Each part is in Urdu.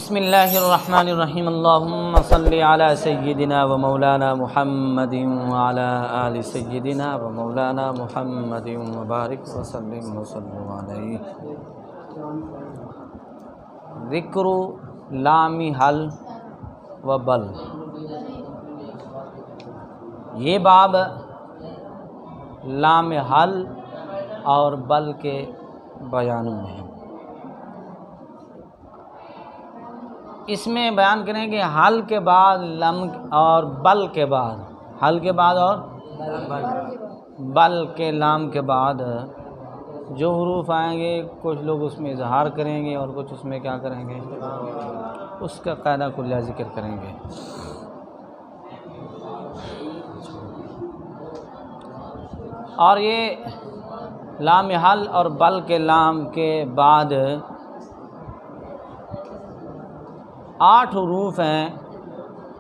بسم اللہ الرحمن الرحیم اللہم صلی علی سیدنا و مولانا محمد وعلی آل سیدنا و مولانا محمد وبارک وسلم وسلم علیہ۔ ذکر لام حل و بل، یہ باب لام حل اور بل کے بیانوں میں ہے۔ اس میں بیان کریں کہ حل کے بعد لم اور بل کے بعد، حل کے بعد اور بل کے لام کے بعد جو حروف آئیں گے، کچھ لوگ اس میں اظہار کریں گے اور کچھ اس میں کیا کریں گے، اس کا قاعدہ کلیہ ذکر کریں گے۔ اور یہ لام حل اور بل کے لام کے بعد 8 حروف ہیں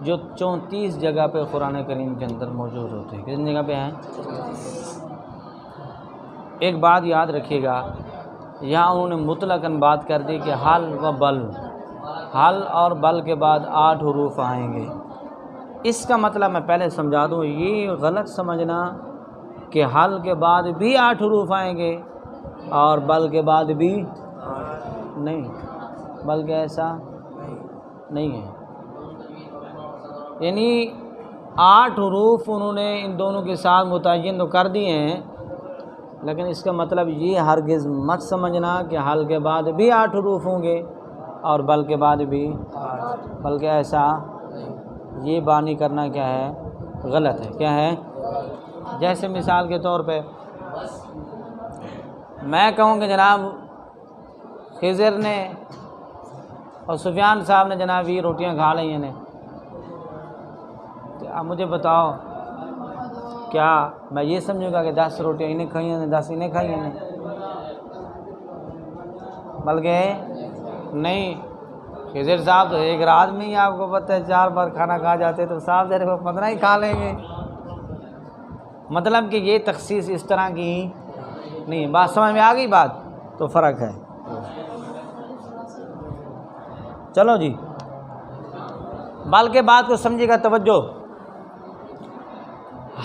جو 34 جگہ پہ قرآن کریم کے اندر موجود ہوتے ہیں۔ کتنی جگہ پہ ہیں؟ ایک بات یاد رکھیے گا، یہاں انہوں نے مطلقاً بات کر دی کہ حل و بل، حل اور بل کے بعد 8 حروف آئیں گے۔ اس کا مطلب میں پہلے سمجھا دوں، یہ غلط سمجھنا کہ حل کے بعد بھی 8 حروف آئیں گے اور بل کے بعد بھی نہیں، بلکہ ایسا نہیں ہے۔ یعنی 8 حروف انہوں نے ان دونوں کے ساتھ متعین تو کر دیے ہیں، لیکن اس کا مطلب یہ ہرگز مت سمجھنا کہ حل کے بعد بھی 8 حروف ہوں گے اور بل کے بعد بھی، بلکہ ایسا یہ بانی کرنا کیا ہے، غلط ہے۔ کیا ہے؟ جیسے مثال کے طور پہ میں کہوں کہ جناب خضر نے اور سفیان صاحب نے جناب یہ روٹیاں کھا لی ہیں، تو اب مجھے بتاؤ کیا میں یہ سمجھوں گا کہ 10 روٹیاں انہیں کھائی ہیں، 10 انہیں کھائی ہیں؟ بلکہ نہیں، خضر صاحب تو ایک رات میں ہی آپ کو پتہ ہے 4 بار کھانا کھا جاتے، تو صاحب ذرا 15 ہی کھا لیں گے۔ مطلب کہ یہ تخصیص اس طرح کی نہیں۔ بات سمجھ میں آ گئی؟ بات تو فرق ہے۔ چلو جی، بل کے بعد کو سمجھے گا، توجہ۔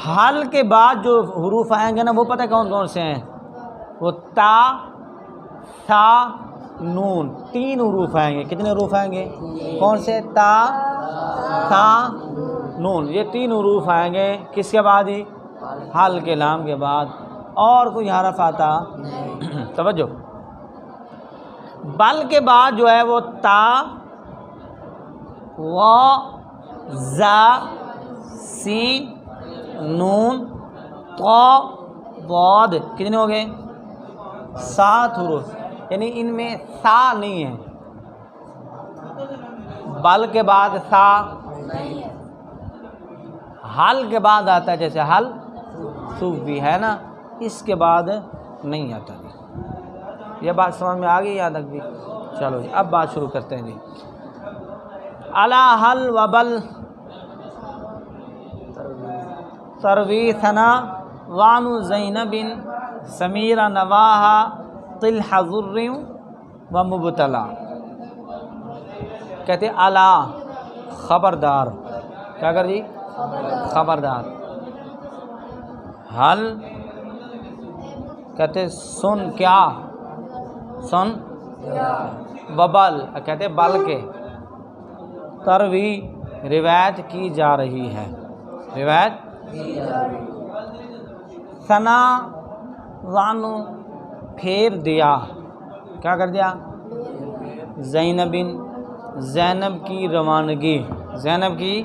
حل کے بعد جو حروف آئیں گے نا، وہ پتہ کون کون سے ہیں؟ وہ تا، ثا، نون، 3 حروف آئیں گے۔ کتنے حروف آئیں گے؟ کون سے؟ تا، ثا، نون، یہ 3 حروف آئیں گے۔ کس کے بعد ہی؟ حل کے لام کے بعد۔ اور کوئی حرف آتا؟ توجہ، بل کے بعد جو ہے وہ تا، وا، زا، سین، نون، طا، ضاد، کتنے ہو گئے؟ 7 حروف۔ یعنی ان میں ثا نہیں ہے، بل کے بعد ثا، حل کے بعد آتا ہے، جیسے حل صوفی ہے نا، اس کے بعد نہیں آتا۔ یہ بات سمجھ میں آ گئی یہاں تک بھی؟ چلو جی، اب بات شروع کرتے ہیں جی۔ علی حل و بل تروی ثنا وانو زینب سمیرہ نواہا طلحہ ذر و مبتلا۔ کہتے علی، خبردار، کیا کر جی؟ خبردار۔ حل کہتے سن، کیا سن، وبل کہتے بل کے، تروی روایت کی جا رہی ہے، روایت، ثنا وانو پھیر دیا، کیا کر دیا؟ زینب، زینب کی روانگی، زینب کی،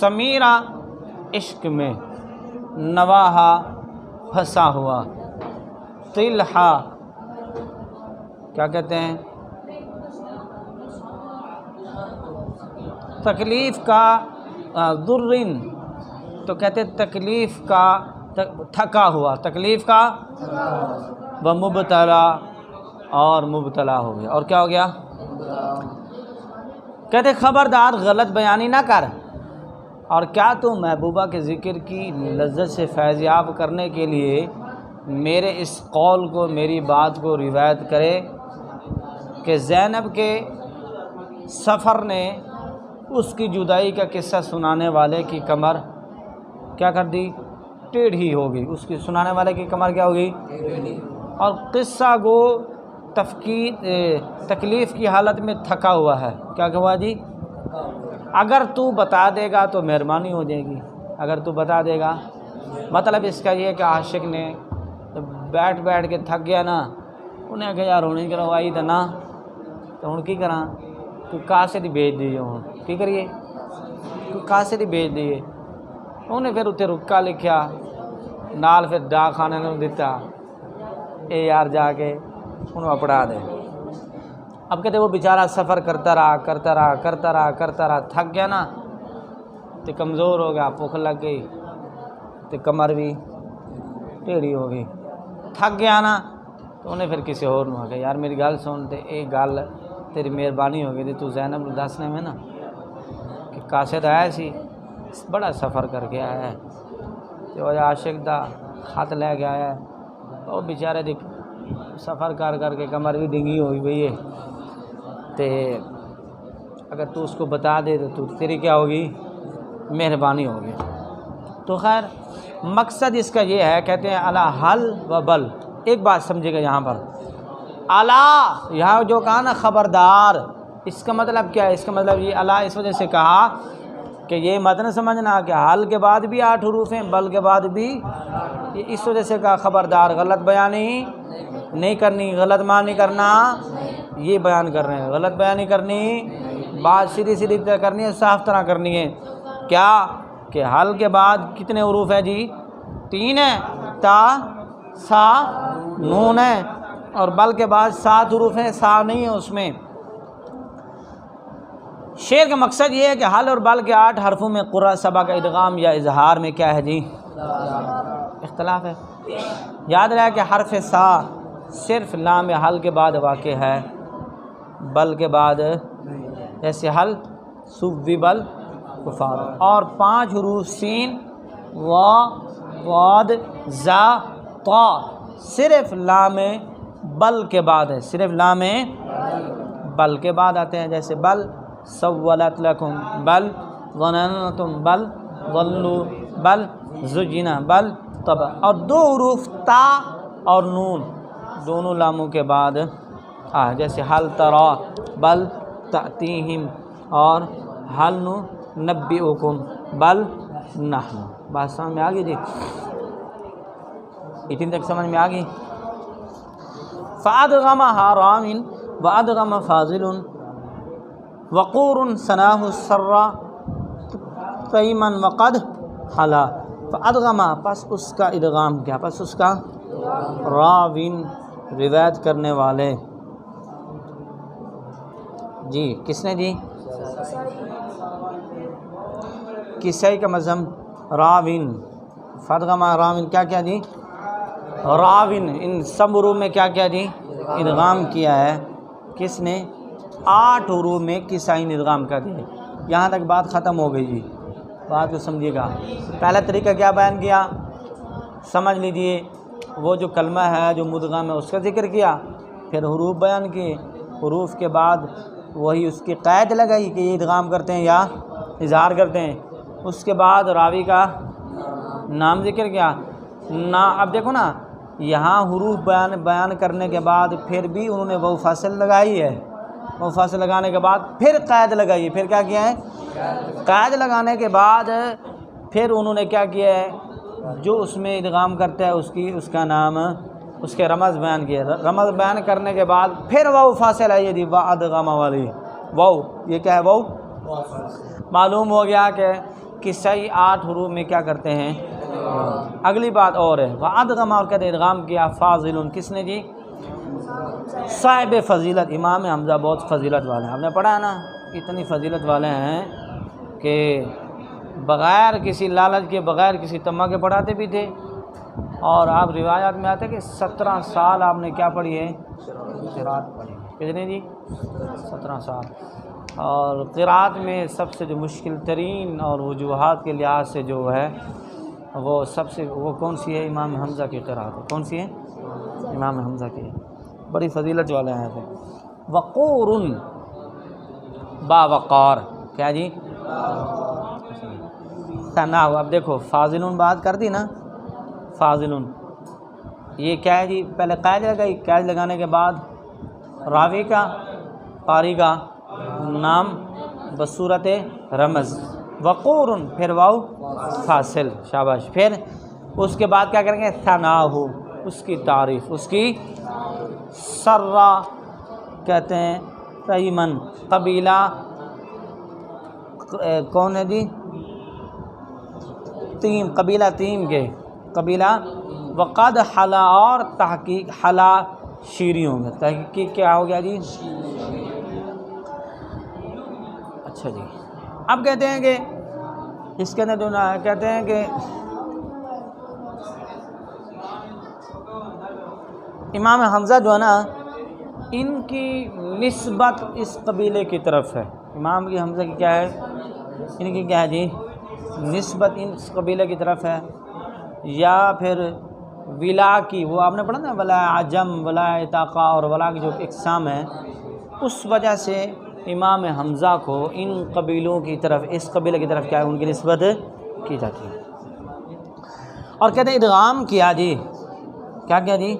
سمیرہ عشق میں، نواہا پھنسا ہوا، طلحہ کیا کہتے ہیں؟ تکلیف کا، ذرن تو کہتے تکلیف کا، تھکا ہوا، تکلیف کا، و مبتلا، اور مبتلا ہو گیا۔ اور کیا ہو گیا؟ کہتے خبردار غلط بیانی نہ کر، اور کیا تو محبوبہ کے ذکر کی لذت سے فیض یاب کرنے کے لیے میرے اس قول کو، میری بات کو روایت کرے کہ زینب کے سفر نے اس کی جدائی کا قصہ سنانے والے کی کمر کیا کر دی؟ ٹیڑھی ہو گئی. اس کی سنانے والے کی کمر کیا ہو گئی؟ اور قصہ گو تکلیف کی حالت میں تھکا ہوا ہے. کیا ہوا جی؟ اگر تو بتا دے گا تو مہربانی ہو جائے گی. اگر تو بتا دے گا، مطلب اس کا یہ کہ عاشق نے بیٹھ کے تھک گیا نا، انہیں کہ یار ہونی کروائی تھا نا تو ہوں کی کراں، تو قاصد ہی بھیج دیجیے. ہوں کی کریے؟ قاصد ہی بھیج دیجیے. انہیں پھر اتنے رکا لکھیا نال، پھر ڈاک خانے نے دیتا، اے یار جا کے انہوں اپڑا دے. اب کہتے وہ بیچارہ سفر کرتا رہا تھک گیا نا، تو کمزور ہو گیا، بھوک لگ گئی، تو کمر بھی ٹیڑھی ہو گئی. تھک گیا نا تو انہیں پھر کسی اور نے آگیا یار میری گل سن، تے ایک گل تیری مہربانی ہو گئی تھی، تو زینب نو دسنے میں نا کہ قاصد آیا سی، بڑا سفر کر کے آیا ہے، تو عاشق دا خط لے کے آیا ہے، وہ بیچارے دی سفر کر کے کمر بھی ڈنگی ہوئی ہوئی ہے، تے اگر تو اس کو بتا دے تو تیری کیا ہوگی؟ مہربانی ہوگی. تو خیر مقصد اس کا یہ ہے، کہتے ہیں الا حل و بل. ایک بات سمجھے گا یہاں پر، الا یہاں جو کہا نا خبردار، اس کا مطلب کیا ہے؟ اس کا مطلب یہ الا اس وجہ سے کہا کہ یہ مت نہ سمجھنا کہ حل کے بعد بھی 8 حروف ہیں، بل کے بعد بھی، یہ اس وجہ سے کہا خبردار، غلط بیانی نہیں کرنی، غلط معنی کرنا، یہ بیان کر رہے ہیں، غلط بیانی کرنی، بات سیدھی طرح کرنی ہے، صاف طرح کرنی ہے. کیا کہ حل کے بعد کتنے حروف ہیں جی؟ 3 ہیں، تا سا نون ہے، اور بل کے بعد 7 حروف ہیں، سا نہیں ہے اس میں. شعر کا مقصد یہ ہے کہ حل اور بل کے 8 حرفوں میں قرأ سبع کا ادغام یا اظہار میں کیا ہے جی؟ اختلاف ہے. یاد رہا کہ حرف سا صرف لام حل کے بعد واقع ہے، بل کے بعد جیسے حل سوی بل کفار، اور 5 حروف سین وا واد زا طا صرف لام بل کے بعد ہے، صرف لام بل کے بعد آتے ہیں، جیسے بل سولت لکم، بل ظننتم، بل ظلوا، بل زجنا، بل طب. اور 2 حروف تا اور نون دونوں لاموں کے بعد جیسے حل ترا، بل تأتیہم، اور حل ننبئکم، بل نحن. بات سمجھ میں آ گئی جی؟ اتنی تک سمجھ میں آ گئی. فَأَدْغَمَهَا رَامٍ وَأَدْغَمَ فَاضِلٌ وقور ثناہ السرّ تیمن وقد حلا. فادغما پس اس کا ادغام کیا؟ پس اس کا راوین روایت کرنے والے. جی کس نے جی؟ کسائی کا مذہب راوین. فادغما راوین کیا جی؟ راوین. ان سب حروف میں کیا جی؟ ادغام کیا ہے. کس نے؟ 8 حروف میں کسائی نے ادغام کر دیا. یہاں تک بات ختم ہو گئی جی. بات کو سمجھیے گا. پہلا طریقہ کیا بیان کیا؟ سمجھ لیجئے، وہ جو کلمہ ہے جو مدغم ہے اس کا ذکر کیا، پھر حروف بیان کیے، حروف کے بعد وہی اس کی قید لگائی کہ یہ ادغام کرتے ہیں یا اظہار کرتے ہیں. اس کے بعد راوی کا نام ذکر کیا. اب دیکھو نا، یہاں حروف بیان کرنے کے بعد پھر بھی انہوں نے وہ فاصل لگائی ہے. وہ فاصل لگانے کے بعد پھر قید لگائی. پھر کیا کیا ہے؟ قید لگانے کے بعد پھر انہوں نے کیا کیا ہے؟ جو اس میں ادغام کرتا ہے اس کا نام، اس کے رمز بیان کیا. رمز بیان کرنے کے بعد پھر وہ فاصل آئی دی وادغم والی. وہ یہ کیا ہے؟ وہ معلوم ہو گیا کہ کسائی 8 حروف میں کیا کرتے ہیں. اگلی بات اور ہے، وادغم اور کہتے ادغام کیا فاضل. کس نے جی؟ صاحب فضیلت امام حمزہ بہت فضیلت والے ہیں. ہم نے پڑھا ہے نا، اتنی فضیلت والے ہیں کہ بغیر کسی لالچ کے، بغیر کسی طمع کے پڑھاتے بھی تھے. اور آپ روایات میں آتے کہ 17 سال آپ نے کیا پڑھی ہے؟ قرات پڑھی. کتنے جی؟ 17 سال. اور قرات میں سب سے جو مشکل ترین اور وجوہات کے لحاظ سے جو ہے وہ کون سی ہے؟ امام حمزہ کی قرات ہے. کون سی ہے؟ امام حمزہ کی. بڑی فضیلت والے ہیں. وقور باوقار، کیا جی ثنا ہو۔ اب دیکھو فاضلون بات کر دی نا، فاضلون یہ کیا ہے جی، پہلے قید لگائی، قید لگانے کے بعد راوی کا قاری کا نام بصورت رمز، وقور پھر واو فاصل، شاباش، پھر اس کے بعد کیا کریں گے ثنا ہو، اس کی تعریف، اس کی سرا کہتے ہیں تیمن، قبیلہ کون ہے جی، تیم، قبیلہ تیم کے، قبیلہ وقد حلا، اور تحقیق حلا شیریوں میں، تحقیق کیا ہو گیا جی، اچھا جی۔ اب کہتے ہیں کہ اس کے اندر جو کہتے ہیں کہ امام حمزہ جو ہے نا، ان کی نسبت اس قبیلے کی طرف ہے، امام کی حمزہ کی کیا ہے، ان کی کیا ہے جی نسبت اس قبیلے کی طرف ہے، یا پھر ولا کی، وہ آپ نے پڑھا نا ولا عجم، ولا اتاقہ اور ولا کی جو اقسام ہیں، اس وجہ سے امام حمزہ کو ان قبیلوں کی طرف، اس قبیلے کی طرف کیا ہے، ان کی نسبت کی جاتی ہے۔ اور کہتے ہیں ادغام کیا جی، کیا کیا جی،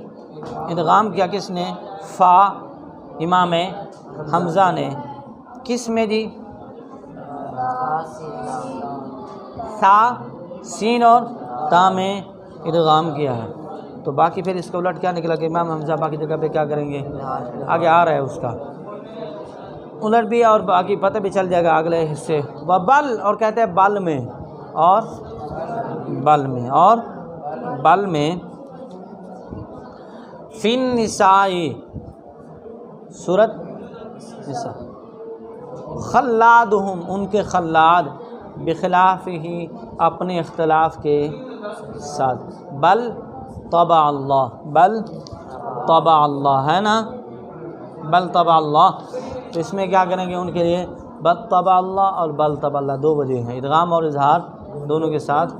ادغام کیا کس نے، فا امام حمزہ نے، کس میں جی، سا سین اور تا میں ادغام کیا ہے۔ تو باقی پھر اس کا الٹ کیا نکلا کہ امام حمزہ باقی جگہ پہ کیا کریں گے، آگے آ رہا ہے اس کا الٹ بھی، اور باقی پتہ بھی چل جائے گا اگلے حصے، وبل، اور کہتے ہیں بل میں، اور بل میں، اور بل میں، فی النساء سورۃ نساء، خلادہم ان کے خلاد، بخلاف ہی اپنے اختلاف کے ساتھ، بل طبع اللہ، بل طبع اللہ ہے نا، بل طبع اللہ، تو اس میں کیا کریں گے ان کے لیے، بل طبع اللہ اور بل طبع اللہ، دو وجہ ہیں، ادغام اور اظہار دونوں کے ساتھ۔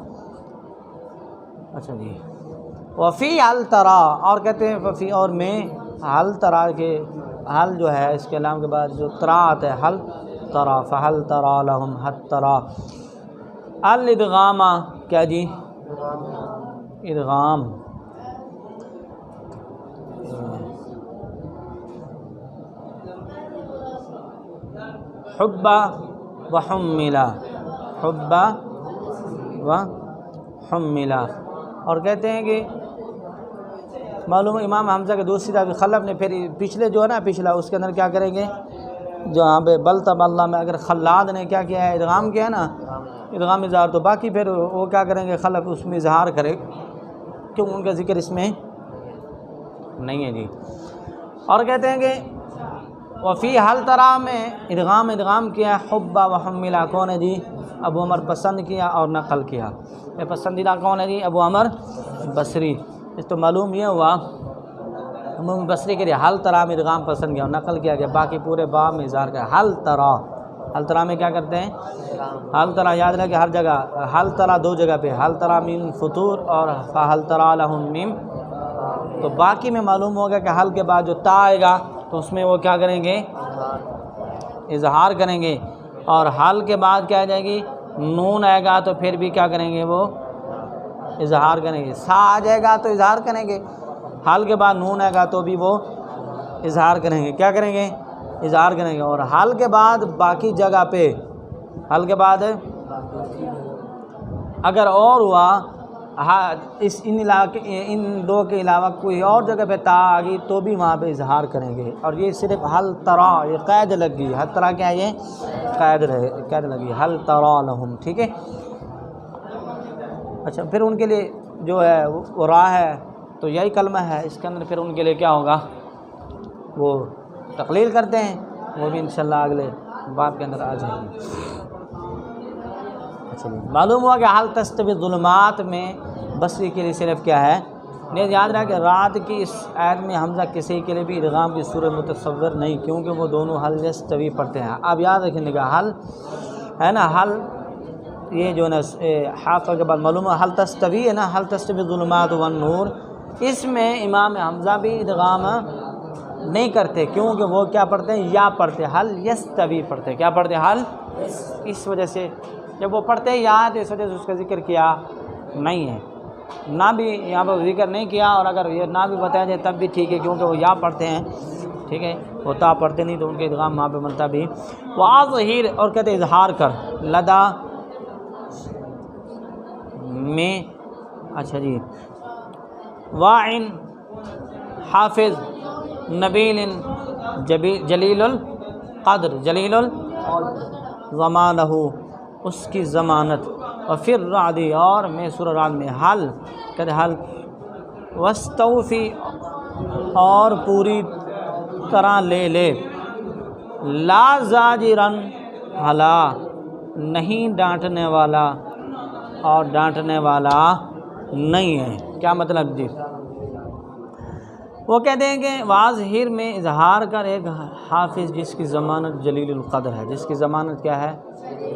اچھا جی، وفی حل ترا، اور کہتے ہیں وفی اور میں، حل ترا کے حل جو ہے اس کے نام کے بعد جو ترا آتا ہے، حل ترا، فحل ترا لہم حت ترا، الادغام کیا جی، ادغام، حب و حملا، حب و حملا، اور کہتے ہیں کہ معلوم امام حمزہ کے دوسری طرف خلف نے پھر پچھلے جو ہے نا، پچھلا اس کے اندر کیا کریں گے، جو یہاں پہ بل طبع اللہ میں اگر خلاد نے کیا کیا ہے، ادغام کیا ہے نا، ادغام اظہار، تو باقی پھر وہ کیا کریں گے، خلف اس میں اظہار کرے، کیوں ان کا ذکر اس میں نہیں ہے جی۔ اور کہتے ہیں کہ وفی حل ترا میں ادغام کیا، حب و حملا کون ہے جی، ابو عمر پسند کیا اور نقل کیا، یہ پسندیدہ کون ہے جی، ابو عمر بصری، اس تو معلوم یہ ہوا ابو عمر بصری کے لیے حل ترا میں ادغام پسند کیا اور نقل کیا گیا، باقی پورے باب میں اظہار کیا، حل ترا میں کیا کرتے ہیں، حل ترا یاد رکھے ہر جگہ، حل ترا دو جگہ پہ، حل ترا میم فطور اور فحل ترا لہم میم، تو باقی میں معلوم ہوگا کہ حل کے بعد جو تا آئے گا تو اس میں وہ کیا کریں گے، اظہار کریں گے، اور حل کے بعد کیا آ جائے گی، نون آئے گا تو پھر بھی کیا کریں گے، وہ اظہار کریں گے، سا آ جائے گا تو اظہار کریں گے، حل کے بعد نون آئے گا تو بھی وہ اظہار کریں گے، کیا کریں گے، اظہار کریں گے، اور حل کے بعد باقی جگہ پہ، حل کے بعد اگر اور ہوا ان دو کے علاوہ کوئی اور جگہ پہ تا آ گئی تو بھی وہاں پہ اظہار کریں گے، اور یہ صرف حل ترا، یہ قید لگ گئی، حل ترا کیا ہے، یہ قید لگی، حل ترا لہم، ٹھیک ہے۔ اچھا، پھر ان کے لیے جو ہے وہ راہ ہے تو یہی کلمہ ہے، اس کے اندر پھر ان کے لیے کیا ہوگا، وہ تقلیل کرتے ہیں، وہ بھی انشاءاللہ اگلے باب کے اندر آ جائیں گے۔ اچھا، معلوم ہوا کہ حل تستوی ظلمات میں بصری کے لیے صرف کیا ہے، نہیں یاد رہا کہ رات کی اس آیت میں حمزہ کسی کے لیے بھی ادغام کی صورت متصور نہیں، کیونکہ وہ دونوں حل یستوی پڑھتے ہیں۔ اب یاد رکھنے کا حل ہے نا، حل یہ جو نا حاقہ کے بعد معلوم ہے حل تستوی ہے نا، حل تستوی ظلمات والنور، اس میں امام حمزہ بھی ادغام نہیں کرتے، کیونکہ وہ کیا پڑھتے ہیں؟ یا پڑھتے، حل یستوی پڑھتے، کیا پڑھتے؟ حل، اس وجہ سے جب وہ پڑھتے ہیں یا تو اس وجہ سے اس کا ذکر کیا نہیں ہے، نہ بھی یہاں پر ذکر نہیں کیا، اور اگر یہ نہ بھی بتایا جائے تب بھی ٹھیک ہے، کیونکہ وہ یا پڑھتے ہیں، ٹھیک ہے، وہ تا پڑھتے نہیں تو ان کے ادغام وہاں پہ بنتا بھی۔ واظہر، اور کہتے ہیں اظہار کر، لدا میں، اچھا جی، واعن حافظ نبیل جلیل القدر، جلیل الضمانہ، اس کی ضمانت، اور پھر رعدی، اور میں سورہ رعد میں، حل، کہتے حل، واستوفی، اور پوری طرح لے لے، لا زاجرن، ہلا، نہیں ڈانٹنے والا، اور ڈانٹنے والا نہیں ہے۔ کیا مطلب جی؟ وہ کہتے ہیں کہ واظہر میں اظہار کر ایک حافظ جس کی ضمانت جلیل القدر ہے، جس کی ضمانت کیا ہے؟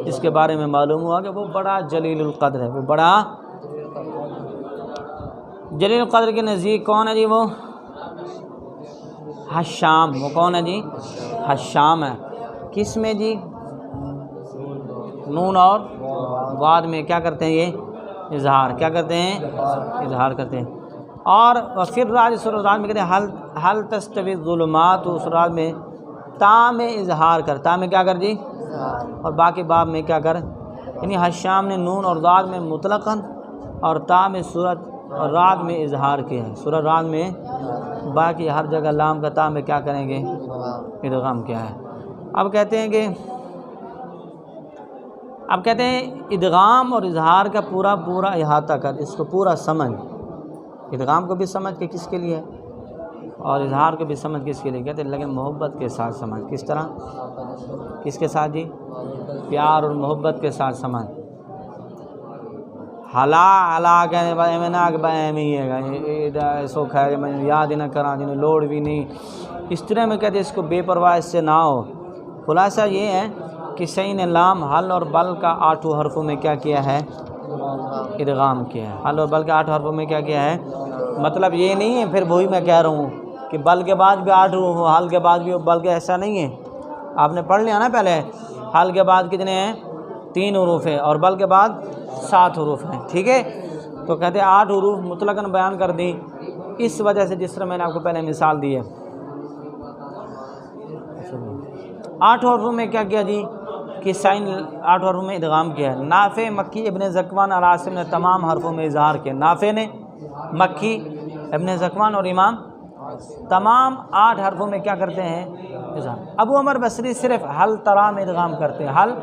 جس کے بارے میں معلوم ہوا کہ وہ بڑا جلیل القدر ہے، وہ بڑا جلیل القدر کے نزدیک کون ہے جی؟ وہ حشام، وہ کون ہے جی؟ حشام ہے، کس میں جی؟ نون اور بعد میں کیا کرتے ہیں؟ یہ اظہار، کیا کرتے ہیں؟ اظہار کرتے ہیں۔ اور پھر رعد، سورہ رعد میں کہتے ہیں حل تستوی الظلمات، اس رعد میں تا میں اظہار کر، تا میں کیا کر جی؟ اور باقی باب میں کیا کر؟ یعنی حشام نے نون اور ضاد میں مطلقاً اور تا میں سورۃ رعد میں اظہار کیا ہے، سورہ رعد میں، باقی ہر جگہ لام کا تا میں کیا کریں گے؟ ادغام کیا ہے۔ اب کہتے ہیں ادغام اور اظہار کا پورا احاطہ کر، اس کو پورا سمجھ، ادغام کو بھی سمجھ کے کس کے لیے اور اظہار کو بھی سمجھ کس کے لیے؟ کہتے ہیں لیکن محبت کے ساتھ سمجھ، کس طرح؟ کس کے ساتھ جی؟ پیار اور محبت کے ساتھ سمجھ۔ ہلا کہنے بھائی میں نہ ہی ہے سو خیر میں یاد ہی نہ کرا جنہیں لوڑ بھی نہیں، اس طرح میں کہتے ہیں اس کو بے پرواہ اس سے نہ ہو۔ خلاصہ یہ ہے کہ سین لام حل اور بل کا 8 حرفوں میں کیا ہے؟ ادغام کیا ہے۔ حل اور بل کے 8 حرفوں میں کیا ہے؟ مطلب یہ نہیں ہے، پھر وہی میں کہہ رہا ہوں کہ بل کے بعد بھی 8 حروف، حل کے بعد بھی بل کے، ایسا نہیں ہے۔ آپ نے پڑھ لیا نا پہلے، حل کے بعد کتنے ہیں؟ 3 حروف ہیں، اور بل کے بعد 7 حروف ہیں، ٹھیک ہے؟ تو کہتے ہیں 8 حروف مطلقاً بیان کر دی، اس وجہ سے جس طرح میں نے آپ کو پہلے مثال دی ہے۔ 8 حروف میں کیا جی؟ کہ سائن 8 حروف میں ادغام کیا ہے۔ نافع، مکی، ابن زکوان اور عاصم نے تمام حرفوں میں اظہار کیا۔ نافع نے، مکی، ابن زکوان اور امام تمام 8 حرفوں میں کیا کرتے ہیں؟ اظہار۔ ابو عمر بصری صرف حل ترا میں ادغام کرتے ہیں، حل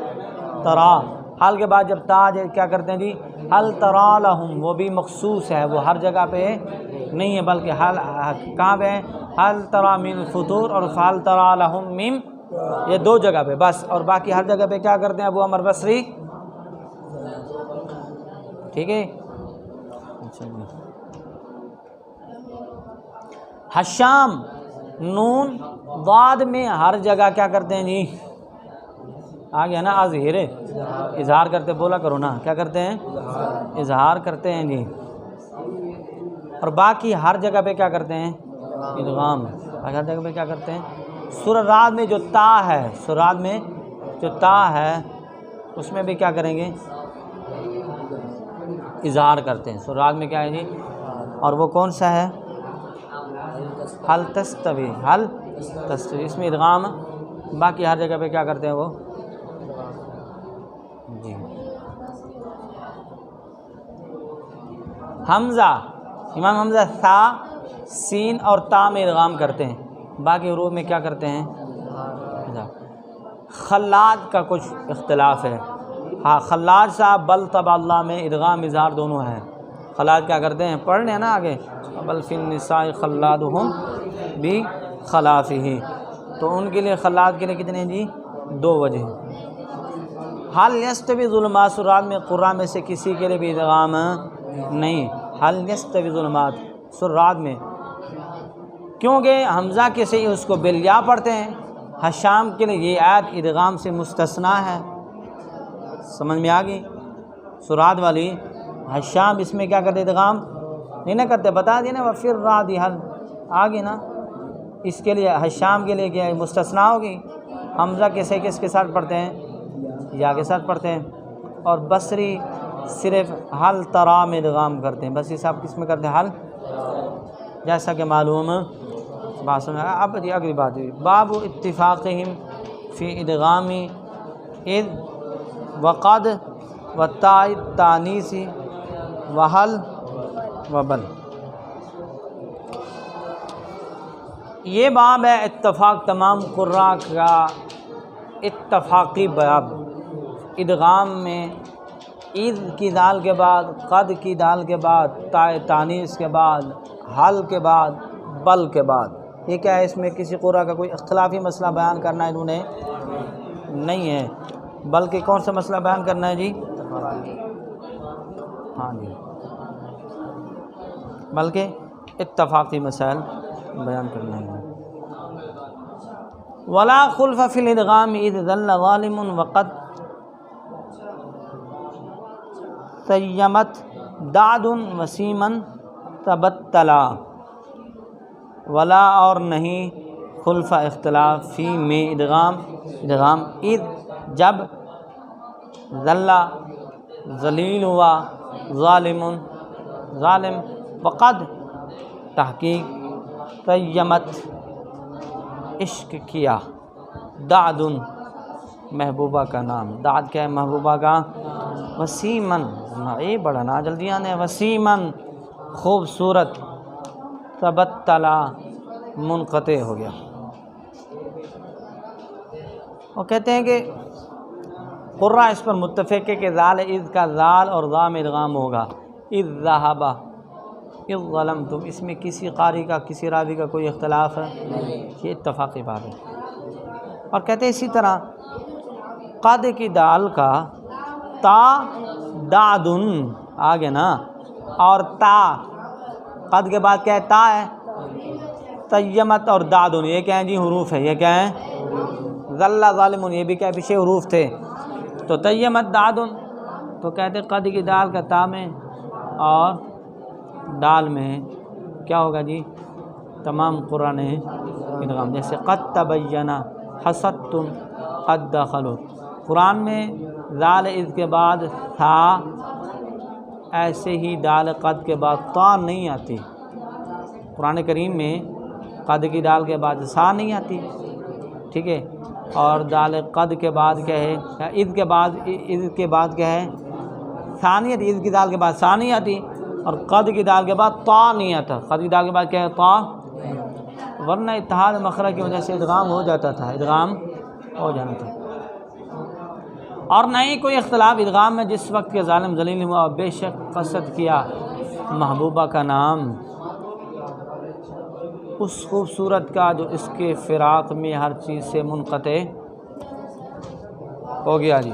ترا، حل کے بعد جب تا کیا کرتے ہیں جی؟ حل ترا لہم، وہ بھی مخصوص ہے، وہ ہر جگہ پہ نہیں ہے، بلکہ حل کہاں پہ ہے؟ حل ترا من الفطور اور حل ترا لہم من، یہ 2 جگہ پہ بس، اور باقی ہر جگہ پہ کیا کرتے ہیں ابو عمر بصری، ٹھیک ہے؟ حشام نون ضاد میں ہر جگہ کیا کرتے ہیں جی؟ آگے نا اظہر، اظہار کرتے، بولا کرو نا، کیا کرتے ہیں؟ اظہار کرتے ہیں جی، اور باقی ہر جگہ پہ کیا کرتے ہیں؟ ادغام، ہر جگہ پہ کیا کرتے ہیں؟ سورہ رعد میں جو تا ہے، سورہ رعد میں جو تا ہے اس میں بھی کیا کریں گے؟ اظہار کرتے ہیں۔ سورہ رعد میں کیا ہے جی؟ اور وہ کون سا ہے؟ حل تستوی، حل تستوی، اس میں ادغام، باقی ہر جگہ پہ کیا کرتے ہیں وہ جی۔ حمزہ، امام حمزہ ثا، سین اور تا میں ادغام کرتے ہیں، باقی حروف میں کیا کرتے ہیں؟ خلاد کا کچھ اختلاف ہے، ہاں خلاد صاحب بل تبع اللہ میں ادغام اظہار دونوں ہیں۔ خلاد کیا کرتے ہیں؟ پڑھ لیں نا آگے، بل فی النساء خلادہم بخلافہ، تو ان کے لیے خلاد کے لیے کتنے جی؟ 2 وجہ۔ حل یستوی ظلمات، سورہ میں قرآن میں سے کسی کے لیے بھی ادغام نہیں، حل یستوی ظلمات سورہ میں، کیونکہ حمزہ کے سے اس کو بالیا پڑھتے ہیں، حشام کے لیے یہ آیت ادغام سے مستثنا ہے، سمجھ میں آ گئی؟ سورہ والی حشام اس میں کیا کرتے؟ ادغام نہیں نہ کرتے، بتا دیے نا، وفر رعد حل، آگے نا اس کے لیے حشام کے لیے کیا ہے مستثنا ہوگی. حمزہ کس کے ساتھ پڑھتے ہیں؟ یا کے ساتھ پڑھتے ہیں. اور بصری صرف حل ترا میں ادغام کرتے ہیں. بصری صاحب کس میں کرتے ہیں؟ حل، جیسا کہ معلوم بات سنا. اب یہ اگلی بات ہوئی باب اتفاقہم فی ادغام اذ وقد وتاء التانیث وحل وبل. یہ باب ہے اتفاق تمام قراء کا اتفاقی باب ادغام میں اذ کی دال کے بعد، قد کی دال کے بعد، تاء تانیث کے بعد، حل کے بعد، بل کے بعد. یہ کیا ہے؟ اس میں کسی قراء کا کوئی اختلافی مسئلہ بیان کرنا انہوں نے نہیں ہے، بلکہ کون سا مسئلہ بیان کرنا ہے جی؟ ہاں جی، بلکہ اتفاقی مسائل بیان کرنا ہے. ولا خلف فی الادغام اذ ظل ظالم وقد تیمت دعد وسیما تبتلا. ولا اور نہیں خلف اختلاف فی میں ادغام اذ جب ذل ذلیل ہوا ظالم وقد تحقیق تیمت عشق کیا دعد محبوبہ کا نام. دعد کیا ہے؟ محبوبہ کا. وسیمن یہ بڑا نا جلدی آنے وسیمن خوبصورت تبتلا منقطع ہو گیا. وہ کہتے ہیں کہ قراء اس پر متفق ہے کہ ذال اذ کا ذال اور ذا میں ادغام ہوگا. اذ ذہب اذ ظلمتم، اس میں کسی قاری کا کسی راوی کا کوئی اختلاف ہے؟ یہ اتفاقی بات ہے. اور کہتے ہیں اسی طرح قد کی دال کا تا دعدن آگے نا، اور تا قد کے بعد کیا ہے؟ تا ہے. تیمت اور دعدن یہ کیا ہیں جی؟ حروف ہے. یہ کیا ہیں؟ ذل ظالمون یہ بھی کیا پیچھے حروف تھے. تو تیمت دعدن تو کہتے قد کی دال کا تا میں اور دال میں کیا ہوگا جی؟ تمام قرآن ادغام. جیسے قد تبین حسدتم قد دخلوا، قرآن میں ذال اذ کے بعد تھا، ایسے ہی دال قد کے بعد تا نہیں آتی. قرآن کریم میں قد کی دال کے بعد سا نہیں آتی، ٹھیک ہے. اور دال قد کے بعد کیا ہے؟ اذ کے بعد کیا ہے؟ ثانی آتی. اذ کی دال کے بعد سا نہیں آتی، اور قد کی دال کے بعد تا نہیں آتا. قد کی دال کے بعد کیا ہے؟ تا. ورنہ اتحاد مخرج کی وجہ سے ادغام ہو جاتا تھا، ادغام ہو جانا تھا. اور نہ ہی کوئی اختلاف ادغام میں جس وقت کے ظالم ذلیل ہوا اور بے شک قصد کیا محبوبہ کا نام اس خوبصورت کا جو اس کے فراق میں ہر چیز سے منقطع ہو گیا جی.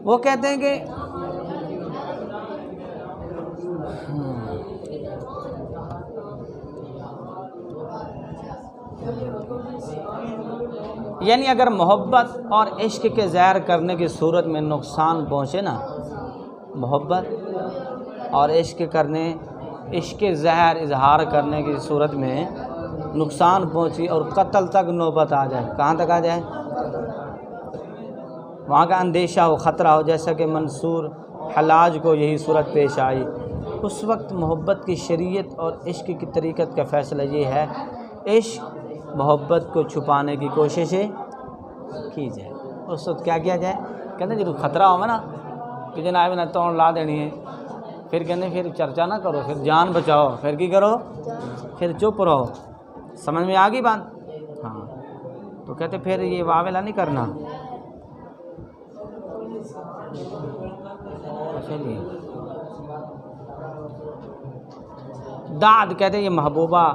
وہ کہتے ہیں کہ یعنی اگر محبت اور عشق کے ظاہر کرنے کی صورت میں نقصان پہنچے نا، محبت اور عشق ظاہر اظہار کرنے کی صورت میں نقصان پہنچی اور قتل تک نوبت آ جائے، کہاں تک آ جائے؟ وہاں کا اندیشہ ہو، خطرہ ہو، جیسا کہ منصور حلاج کو یہی صورت پیش آئی. اس وقت محبت کی شریعت اور عشق کی طریقت کا فیصلہ یہ ہے عشق محبت کو چھپانے کی کوششیں کی جائے. اس وقت کیا کیا جائے؟ کہتے ہیں جب خطرہ ہوگا نا کہ جناب نے توڑ لا دینی ہے، پھر کہتے ہیں پھر چرچا نہ کرو، پھر جان بچاؤ، پھر کی کرو؟ پھر چپ رہو. سمجھ میں آ گئی بات؟ ہاں. تو کہتے پھر یہ واویلا نہیں کرنا. چلیے دعد کہتے ہیں یہ محبوبہ،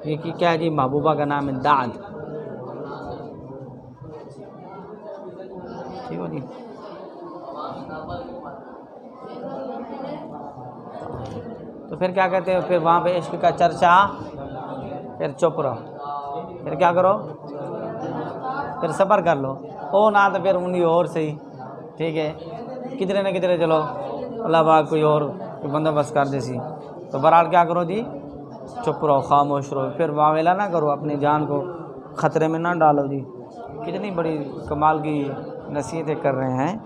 یہ کیا ہے جی؟ محبوبہ کا نام ہے دعد. ٹھیک ہو جی. تو پھر کیا کہتے ہیں؟ پھر وہاں پہ عشق کا چرچا، پھر چپ رہو، پھر کیا کرو؟ پھر صبر کر لو، او نہ تو پھر انہیں اور صحیح، ٹھیک ہے، کدھرے نہ کدھرے چلو اللہ پاک کوئی اور بندوبست کر دے سی۔ تو بہرحال کیا کرو جی، چپ رہو، خاموش رہو، پھر واویلہ نہ کرو، اپنی جان کو خطرے میں نہ ڈالو جی۔ کتنی بڑی کمال کی نصیحتیں کر رہے ہیں،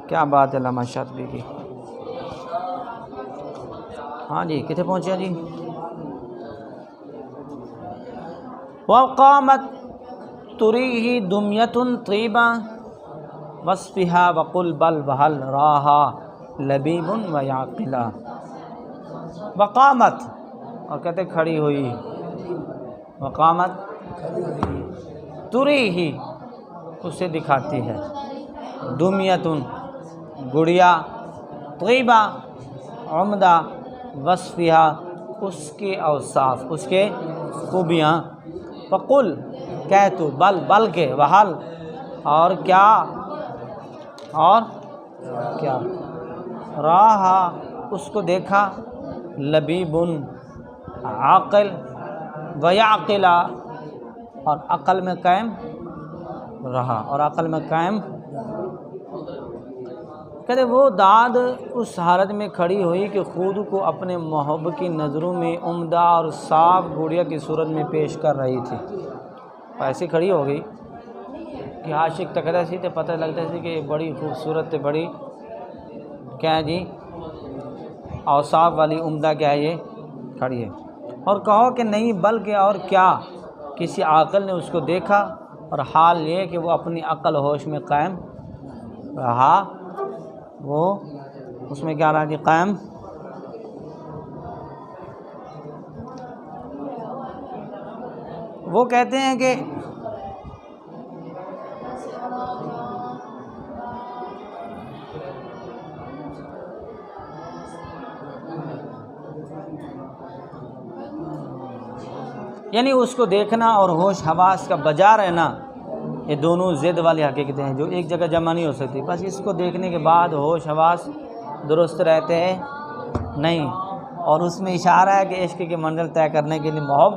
کیا بات ہے علامہ شاطبی کی۔ ہاں جی، کتنے پہنچے جی؟ وقامت تریہ دمیۃ طیبہ وصفہا وقل بل وحل راہا لبیب و یعقلہ۔ وقامت، اور کہتے کھڑی ہوئی، وقامت تریہ اسے دکھاتی ہے، دمیۃ گڑیا، طیبہ عمدہ، وصفہا اس کے اوصاف، اس کے خوبیاں، وقل کہہ تو، بل بلکہ، وحل اور کیا، اور کیا، راہا اس کو دیکھا، لبیب عاقل، ویعقلہ اور عقل میں قائم رہا، اور عقل میں قائم، کہتے وہ داد اس حالت میں کھڑی ہوئی کہ خود کو اپنے محب کی نظروں میں عمدہ اور صاف گڑیا کی صورت میں پیش کر رہی تھی۔ ایسی کھڑی ہو گئی کہ عاشق تکتا سی تو پتہ لگتا سی کہ بڑی خوبصورت تے بڑی کیا ہے جی اوصاف والی عمدہ کیا ہے یہ کھڑی ہے۔ اور کہو کہ نہیں بلکہ اور کیا، کسی عاقل نے اس کو دیکھا، اور حال یہ کہ وہ اپنی عقل ہوش میں قائم رہا، وہ اس میں کیا رہا جی قائم۔ وہ کہتے ہیں کہ یعنی اس کو دیکھنا اور ہوش حواس کا بجا رہنا، یہ دونوں ضد والی حقیقتیں ہیں جو ایک جگہ جمع نہیں ہو سکتی۔ بس اس کو دیکھنے کے بعد ہوش حواس درست رہتے ہیں نہیں، اور اس میں اشارہ ہے کہ عشق کی منزل طے کرنے کے لیے محب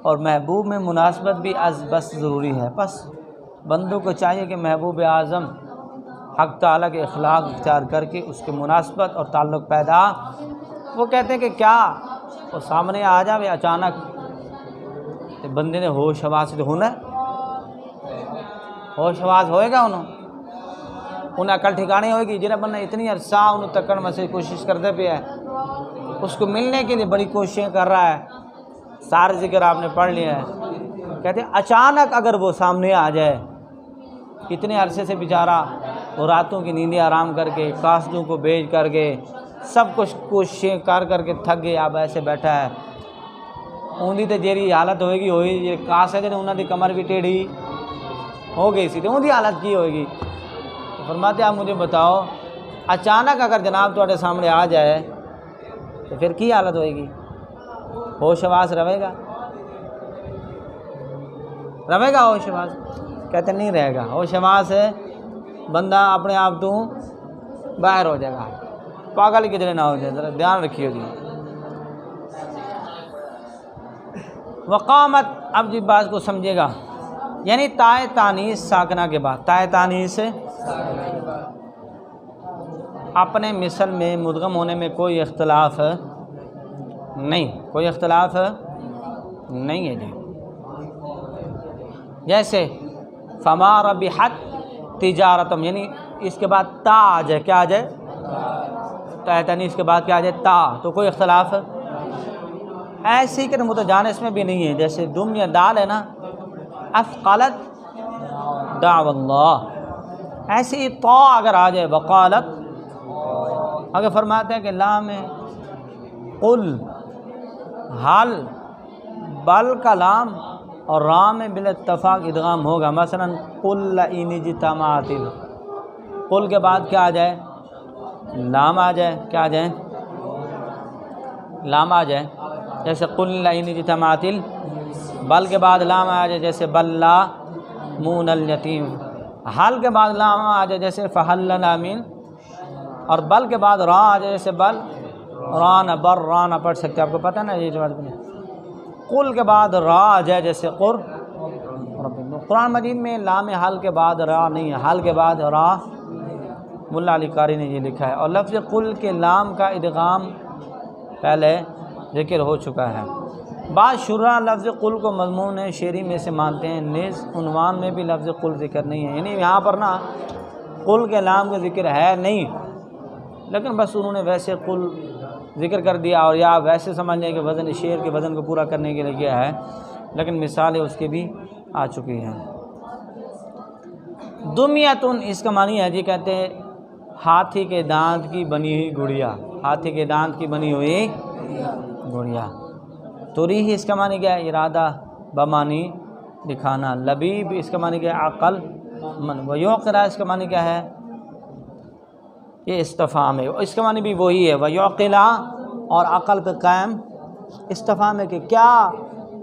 اور محبوب میں مناسبت بھی از بس ضروری ہے۔ بس بندوں کو چاہیے کہ محبوب اعظم حق تعالیٰ کے اخلاق اختیار کر کے اس کے مناسبت اور تعلق پیدا۔ وہ کہتے ہیں کہ کیا وہ سامنے آ جاوے اچانک، بندے نے ہوش حواس سے ہونا ہے، ہوش حواس ہوئے گا انہیں عقل ٹھکانے ہوئے گی، جنہیں بندہ اتنی عرصہ انہیں تکڑ مسئلے کوشش کرتے پہ ہے، اس کو ملنے کے لیے بڑی کوششیں کر رہا ہے، سارے ذکر آپ نے پڑھ لیا ہے۔ کہتے ہیں اچانک اگر وہ سامنے آ جائے، اتنے عرصے سے بیچارہ وہ راتوں کی نیندیں آرام کر کے، قاصدوں کو بھیج کر کے، سب کچھ کوششیں کر کے تھک گیا، اب ایسے بیٹھا ہے، اندھی تے جیری حالت ہوئے گی ہوئی، یہ کاس ہے کہ انہوں دی کمر بھی ٹیڑھی ہو گئی سی، تو اندھی حالت کی ہوئے گی۔ فرماتے آپ مجھے بتاؤ اچانک اگر جناب تھوڑے سامنے آ جائے تو پھر کی حالت ہوئے گی؟ ہوش حواس رہے گا؟ رہے گا ہوش حواس؟ کہتے نہیں رہے گا ہوش حواس، بندہ اپنے آپ تو باہر ہو جائے گا، پاگل کدھر نہ ہو جائے، ذرا دھیان رکھیے جی۔ وقامت، اب جی بات کو سمجھے گا، یعنی تائے تانیث ساکنہ کے بعد، تائے تانیث اپنے مثل میں مدغم ہونے میں کوئی اختلاف نہیں، کوئی اختلاف نہیں ہے جی۔ جیسے فما ربحت تجارتم، یعنی اس کے بعد تا آ جائے، کیا آ جائے؟ تائے تانیث کے بعد کیا آ جائے؟ تا، تو کوئی اختلاف ایسے ہی کہ متجانس میں بھی نہیں ہے۔ جیسے دم یا دال ہے نا، اثقلت دعو اللہ، ایسے ہی تو اگر آ جائے وقالت، اگر فرماتے ہیں کہ لام قل حل بل کا لام اور رام بالاتفاق ادغام ہوگا، مثلا قل لئن اجتمعت، قل کے بعد کیا آ جائے؟ لام آ جائے، کیا آ جائے؟ لام آ جائے، جیسے قل لئن اجتمعت، بل کے بعد لام آ جائے جیسے بل لا مون الیتیم، حل کے بعد لام آ جائے جیسے فحلنا من، اور بل کے بعد را آ جائے جیسے بل ران بر رانا پڑھ سکتے، آپ کو پتہ نا یہ جو قل کے بعد را آ جائے جیسے قر رب، قرآن مجید میں لام حال کے بعد را نہیں ہے، حال کے بعد را ملا علی قاری نے یہ لکھا ہے، اور لفظ قل کے لام کا ادغام پہلے ذکر ہو چکا ہے۔ بعض شرح لفظ قل کو مضمون شعری میں سے مانتے ہیں، نیز عنوان میں بھی لفظ قل ذکر نہیں ہے، یعنی یہاں پر نا قل کے لام کا ذکر ہے نہیں، لیکن بس انہوں نے ویسے قل ذکر کر دیا، اور یا ویسے سمجھ لیں کہ وزن شعر کے وزن کو پورا کرنے کے لیے کیا ہے، لیکن مثالیں اس کی بھی آ چکی ہیں۔ دمیتن اس کا معنی ہے جی، کہتے ہیں ہاتھی کے دانت کی بنی ہوئی گڑیا، ہاتھی کے دانت کی بنی ہوئی گڑیا۔ توریح اس کا معنی کیا ہے، ارادہ بمانی دکھانا۔ لبیب اس کا معنی کیا ہے، عقل مند۔ ویوقرا اس کا معنی کیا ہے، یہ استفہام ہے، اس کا معنی بھی وہی ہے، ویوقلا اور عقل پہ قائم استفہام ہے کہ کیا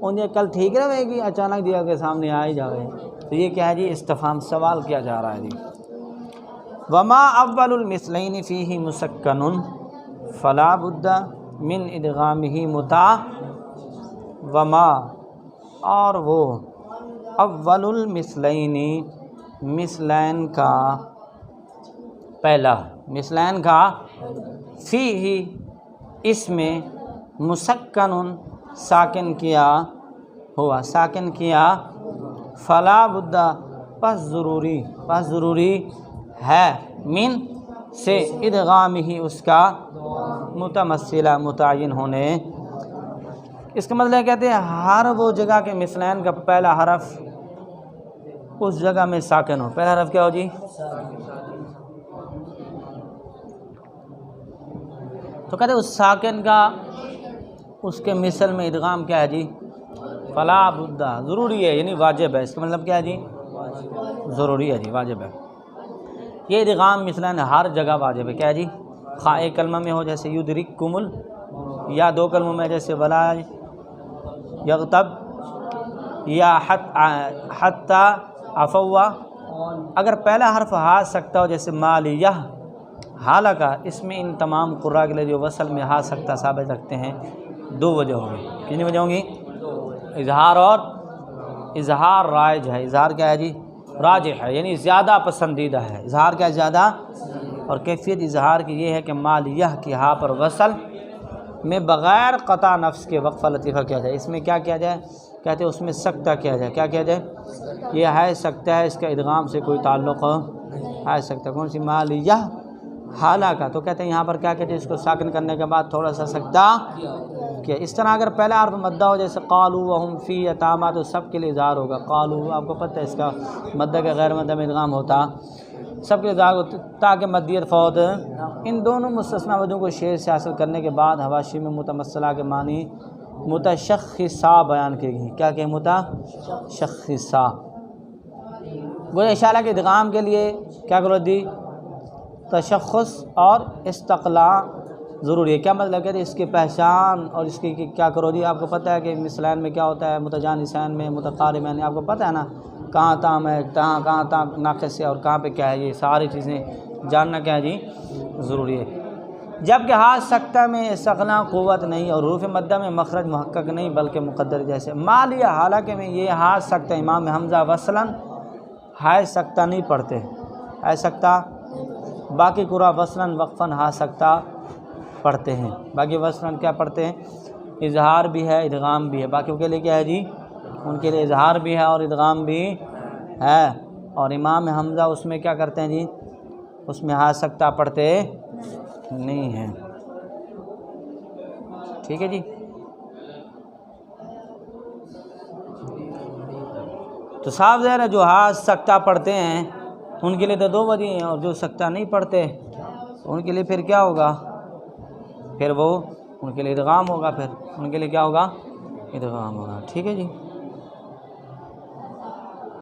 انہیں کل ٹھیک رہے گی، اچانک دیا کے سامنے آ ہی جاوے، تو یہ کیا ہے جی، استفہام سوال کیا جا رہا ہے جی۔ وما اول المثلین فیہ مسکن فلا بد من ادغامہ متا، وما اور وہ اول المثلین مثلین کا پہلا، مثلین کا فیہ اس میں مسکن ساکن کیا ہوا، ساکن کیا، فلا بد پس ضروری ہے، من سے ادغامہ اس کا متمثلہ متعین ہونے۔ اس کا مطلب کہتے ہیں ہر وہ جگہ کے مثلین کا پہلا حرف اس جگہ میں ساکن ہو۔ پہلا حرف کیا ہو جی، تو کہتے ہیں اس ساکن کا اس کے مثل میں ادغام کیا ہے جی، فلا بد ضروری ہے، یعنی واجب ہے۔ اس کا مطلب کیا ہے جی، ضروری ہے جی، واجب ہے۔ یہ ادغام مثلاً ہر جگہ واجب ہے، کیا ہے جی، خواہ ایک کلمہ میں ہو جیسے یدرککم یا دو کلموں میں جیسے ولا یغتب یا حتی عفوا، اگر پہلا حرف ہا سکتا ہو جیسے مالیہ حالکہ، اس میں ان تمام قراء کے لیے جو وصل میں ہا سکتا ثابت رکھتے ہیں دو وجہ ہوں گی۔ کتنی وجہ ہوں گی، اظہار اور اظہار رائج ہے، اظہار کیا ہے جی، راجح ہے، یعنی زیادہ پسندیدہ ہے، اظہار کیا زیادہ، اور کیفیت اظہار کی یہ ہے کہ مالیہ کی ہا پر وصل میں بغیر قطع نفس کے وقفہ لطیفہ کیا جائے۔ اس میں کیا کیا جائے، کہتے ہیں اس میں سکتہ کیا جائے، کیا کیا جائے، یہ ہے سکتہ ہے، اس کا ادغام سے کوئی تعلق ہے سکتہ، کون سی، مالیہ حالکہ، تو کہتے ہیں یہاں پر کیا کہتے ہیں، اس کو ساکن کرنے کے بعد تھوڑا سا سکتہ کیا۔ اس طرح اگر پہلا حرف مدہ ہو جیسے قالوا وہم فی یتامی، تو سب کے لیے اظہار ہوگا، قالوا آپ کو پتہ ہے اس کا مدہ کے غیر مدہ میں ادغام ہوتا، سب کے اظہار ہوتا، تاکہ مدیت فوت۔ ان دونوں مستثنی وجہوں کو شعر سے حاصل کرنے کے بعد حواشی میں متمثلہ کے معنی متشخصہ بیان کی گئی۔ کیا کہ متشخصہ، گویا اشارہ کے ادغام کے لیے کیا کرو دی، تشخص اور استقلاع ضروری ہے۔ کیا مطلب کہ اس کی پہچان اور اس کی کیا کرو جی، آپ کو پتہ ہے کہ مثلین میں کیا ہوتا ہے، متجانسین میں، متقاربین، آپ کو پتہ ہے نا کہاں تام ہے، کہاں تام ناقص ہے، اور کہاں پہ کیا ہے، یہ ساری چیزیں جاننا کیا ہے جی، ضروری ہے۔ جبکہ ہاتھ سکتہ میں استقلاع قوت نہیں، اور حروف مدہ میں مخرج محقق نہیں بلکہ مقدر، جیسے مالیہ حالکہ میں یہ ہاتھ سکتہ امام حمزہ وصلاً ہائے سکتہ نہیں پڑھتے، ہائے سکتہ، باقی قراء وصلاً وقفاً ہا سکتہ پڑھتے ہیں، باقی وصلاً کیا پڑھتے ہیں، اظہار بھی ہے ادغام بھی ہے، باقیوں کے لیے کیا ہے جی، ان کے لیے اظہار بھی ہے اور ادغام بھی ہے، اور امام حمزہ اس میں کیا کرتے ہیں جی، اس میں ہا سکتہ پڑھتے نہیں ہیں۔ ٹھیک ہے جی، تو صاف ظاہر ہے جو ہا سکتہ پڑھتے ہیں ان کے لیے تو دو وجہ ہیں، اور جو سکتہ نہیں پڑھتے ان کے لیے پھر کیا ہوگا، پھر وہ ان کے لیے ادغام ہوگا، پھر ان کے لیے کیا ہوگا، ادغام ہوگا۔ ٹھیک ہے جی۔